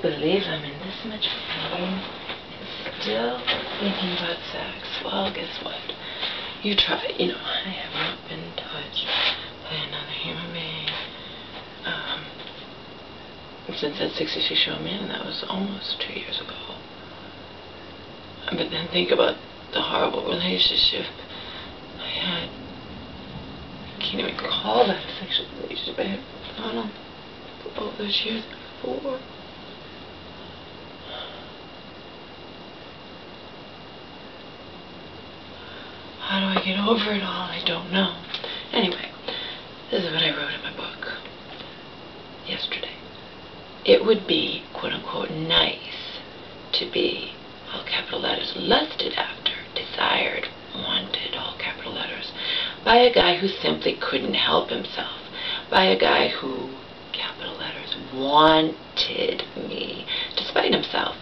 believe I'm in this much pain and still thinking about sex? Well, guess what? You try. You know, I have not been touched by another human being since that 66-year-old man, and that was almost 2 years ago. But then think about the horrible relationship I had. I can't even call that a sexual relationship I had with Donald for all those years before. How do I get over it all? I don't know. Anyway, this is what I wrote in my book yesterday. It would be, quote-unquote, nice to be, all capital letters, lusted after, desired, wanted, all capital letters, by a guy who simply couldn't help himself, by a guy who, capital letters, wanted me, despite himself.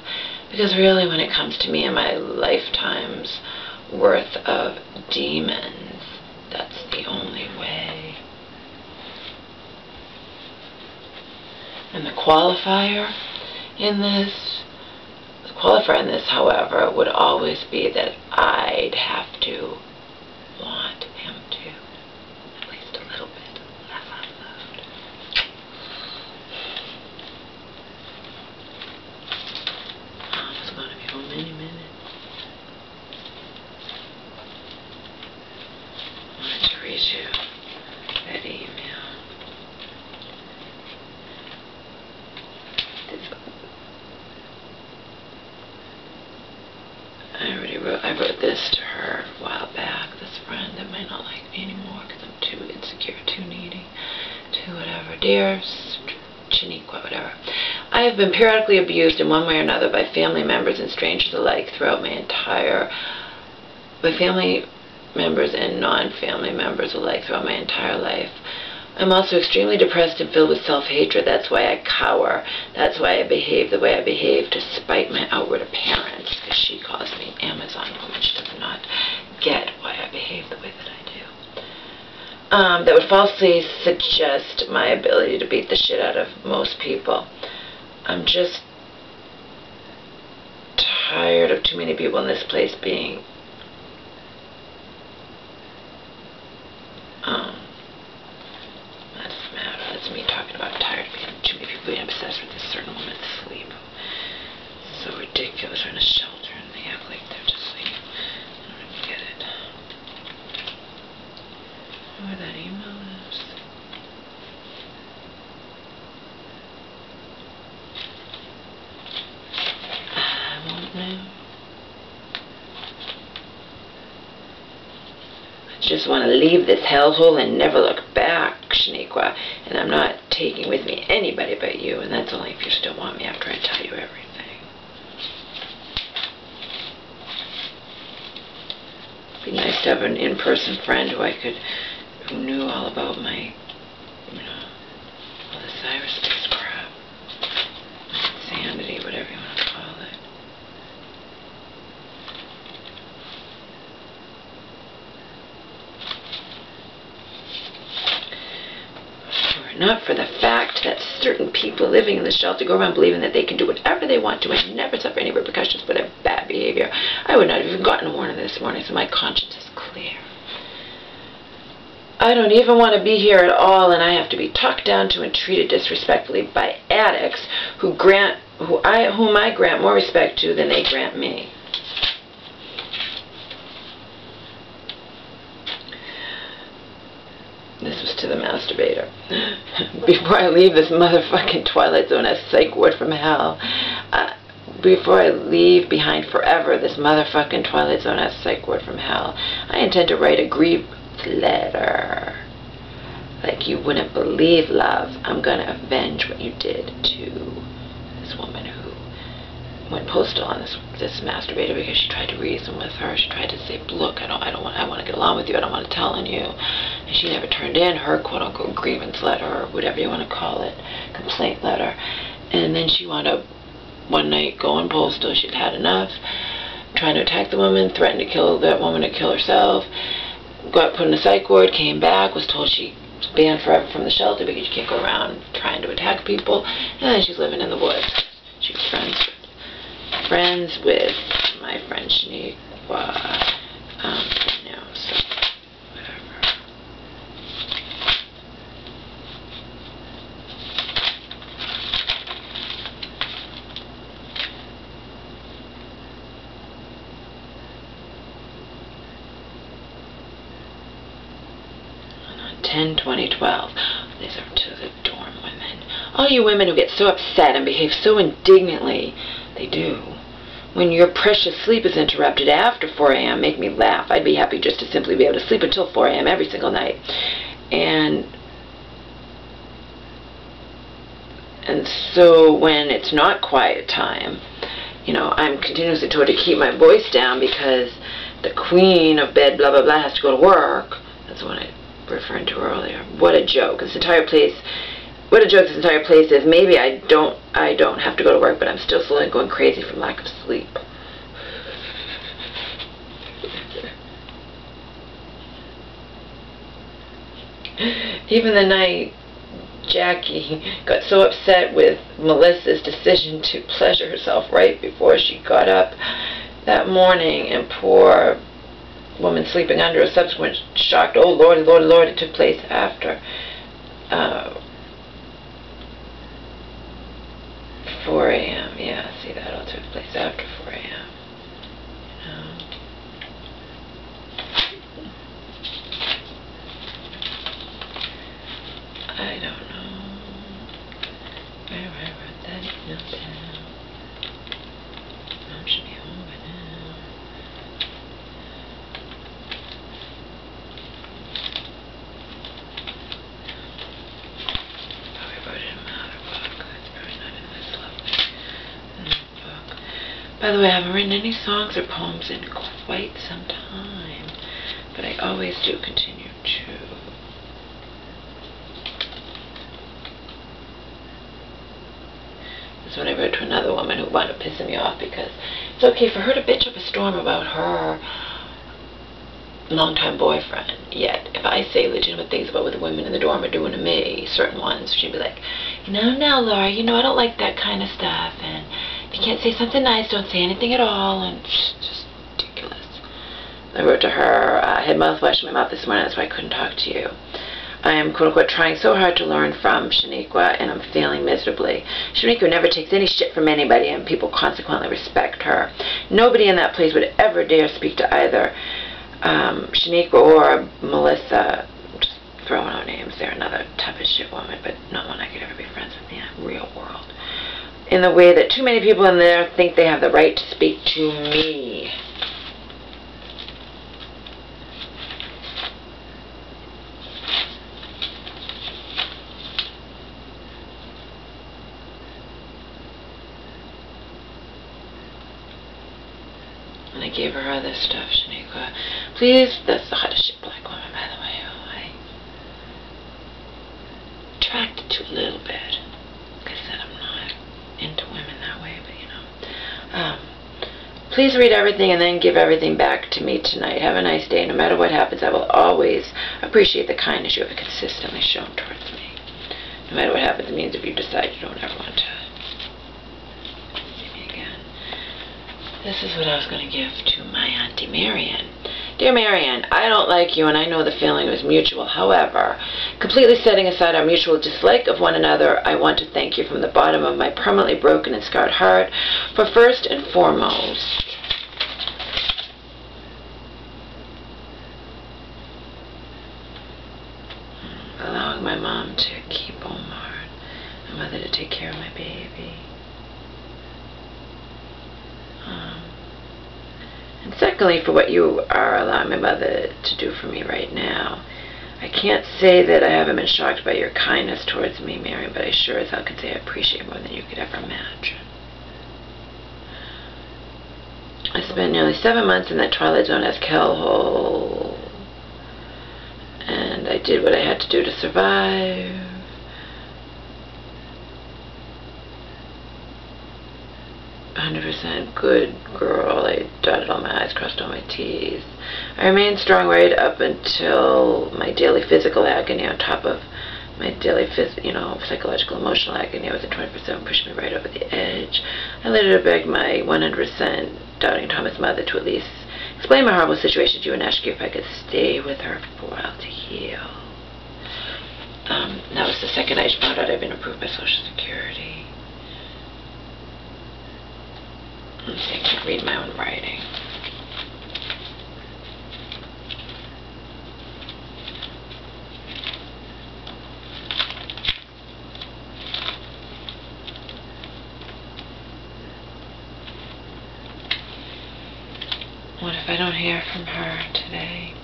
Because really, when it comes to me and my lifetime's worth of demons, that's the only way. And the qualifier in this, however, would always be that I'd have to want him to, at least a little bit, laugh out loud. Mom's going to be home any minute. I wanted to read you that email. I wrote this to her a while back, this friend that might not like me anymore because I'm too insecure, too needy, too whatever. Dear Shaniqua, whatever. I have been periodically abused in one way or another by family members and strangers alike throughout family members and non-family members alike throughout my entire life. I'm also extremely depressed and filled with self-hatred. That's why I cower. That's why I behave the way I behave, despite my outward appearance. Because she calls me Amazon woman. She does not get why I behave the way that I do. That would falsely suggest my ability to beat the shit out of most people. I'm just tired of too many people in this place being that's me talking about tired of being too many people being obsessed with this certain woman's sleep. So ridiculous. They're in a shelter and they act like they're just like, I don't even get it. Where that email is. I won't know. I just want to leave this hellhole and never look back, Shaniqua. And I'm not taking with me anybody but you, and that's only if you still want me after I tell you everything. It'd be nice to have an in-person friend who knew all about my, all the cyberspace crap, insanity, whatever you want to call it. Not for the fact that certain people living in the shelter go around believing that they can do whatever they want to and never suffer any repercussions for their bad behavior. I would not have even gotten a warning this morning, so my conscience is clear. I don't even want to be here at all, and I have to be talked down to and treated disrespectfully by addicts whom I grant more respect to than they grant me. This was to the masturbator. Before I leave this motherfucking Twilight Zone as psych ward from hell, before I leave behind forever this motherfucking Twilight Zone as psych ward from hell, I intend to write a grievance letter. Like you wouldn't believe, love. I'm gonna avenge what you did to this woman who went postal on this masturbator because she tried to reason with her. She tried to say, look, I want to get along with you. I don't want to tell on you. And she never turned in her quote-unquote grievance letter or whatever you want to call it, complaint letter. And then she wound up one night going postal. She'd had enough, trying to attack the woman, threatened to kill that woman or kill herself, got put in a psych ward, came back, was told she was banned forever from the shelter because you can't go around trying to attack people. And then she's living in the woods. you friends with my friend Shaniqua. No, so whatever. And on 10/20/12, these are to the dorm women. All you women who get so upset and behave so indignantly, they do. When your precious sleep is interrupted after 4 a.m., make me laugh. I'd be happy just to simply be able to sleep until 4 a.m. every single night. And so when it's not quiet time, you know, I'm continuously told to keep my voice down because the queen of bed, blah, blah, blah, has to go to work. That's what I referred to earlier. What a joke. This entire place... What a joke this entire place is. Maybe I don't have to go to work, but I'm still slowly going crazy from lack of sleep. Even the night Jackie got so upset with Melissa's decision to pleasure herself right before she got up that morning, and poor woman sleeping under a subsequent shocked, oh Lord, Lord, Lord, it took place after 4 a.m. Yeah, see, that all took place after 4 a.m. You know? I don't know where I wrote that note down. Mom should be home by now. Probably wrote it in my other book. That's probably not in this lovely notebook. By the way, I haven't written any songs or poems in quite some time, but I always do continue to. This is what I wrote to another woman who wound up pissing me off because it's okay for her to bitch up a storm about her longtime boyfriend. Yet, if I say legitimate things about what the women in the dorm are doing to me, certain ones, she'd be like, no, Laura, you know I don't like that kind of stuff, and if you can't say something nice, don't say anything at all, and just ridiculous. I wrote to her, I had mouthwash in my mouth this morning, that's why I couldn't talk to you. I am, quote-unquote, trying so hard to learn from Shaniqua, and I'm failing miserably. Shaniqua never takes any shit from anybody, and people consequently respect her. Nobody in that place would ever dare speak to either Shaniqua or Melissa. Just throwing out names. They're another tough as shit woman, but not one I could ever be friends with in the real world. In the way that too many people in there think they have the right to speak to me. And I gave her other stuff, Shaniqua. Please, that's the hottest shit black woman, by the way, who I attracted to a little bit. Like I said, I'm not into women that way, but you know. Please read everything and then give everything back to me tonight. Have a nice day. No matter what happens, I will always appreciate the kindness you have consistently shown towards me. No matter what happens, it means if you decide you don't ever want to see me again. This is what I was going to give to my Auntie Marian. Dear Marian, I don't like you and I know the feeling was mutual. However, completely setting aside our mutual dislike of one another, I want to thank you from the bottom of my permanently broken and scarred heart for first and foremost allowing my mom to keep Omar, my mother to take care of my baby. And secondly, for what you are allowing my mother to do for me right now. I can't say that I haven't been shocked by your kindness towards me, Mary, but I sure as hell can say I appreciate more than you could ever imagine. I spent nearly 7 months in that Twilight Zone-esque hellhole, and I did what I had to do to survive. .100% good girl. I dotted all my I's, crossed all my T's. I remained strong right up until my daily physical agony on top of My daily psychological, emotional agony was at 20%, pushed me right over the edge. I later begged my 100% doubting Thomas mother to at least explain my horrible situation to you and ask you if I could stay with her for a while to heal. That was the second I found out I'd been approved by Social Security. Let's see, I can't read my own writing. What if I don't hear from her today?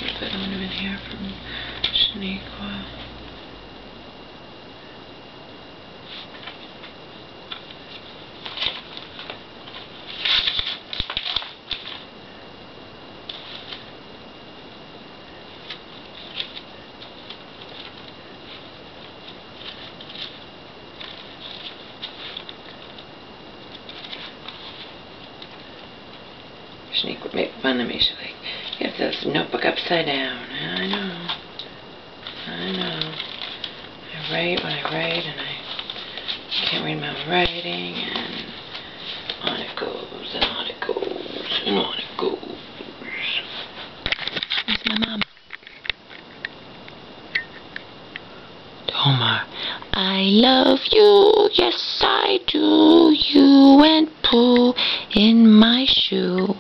What if I don't even hear from Shaniqua? Shaniqua would make fun of me. She's like, you have this notebook upside down. I know. I write when I write, and I can't read my own writing, and on it goes, and on it goes, and on it goes. Where's my mom? Homer, I love you, yes I do. You went poo in my shoe.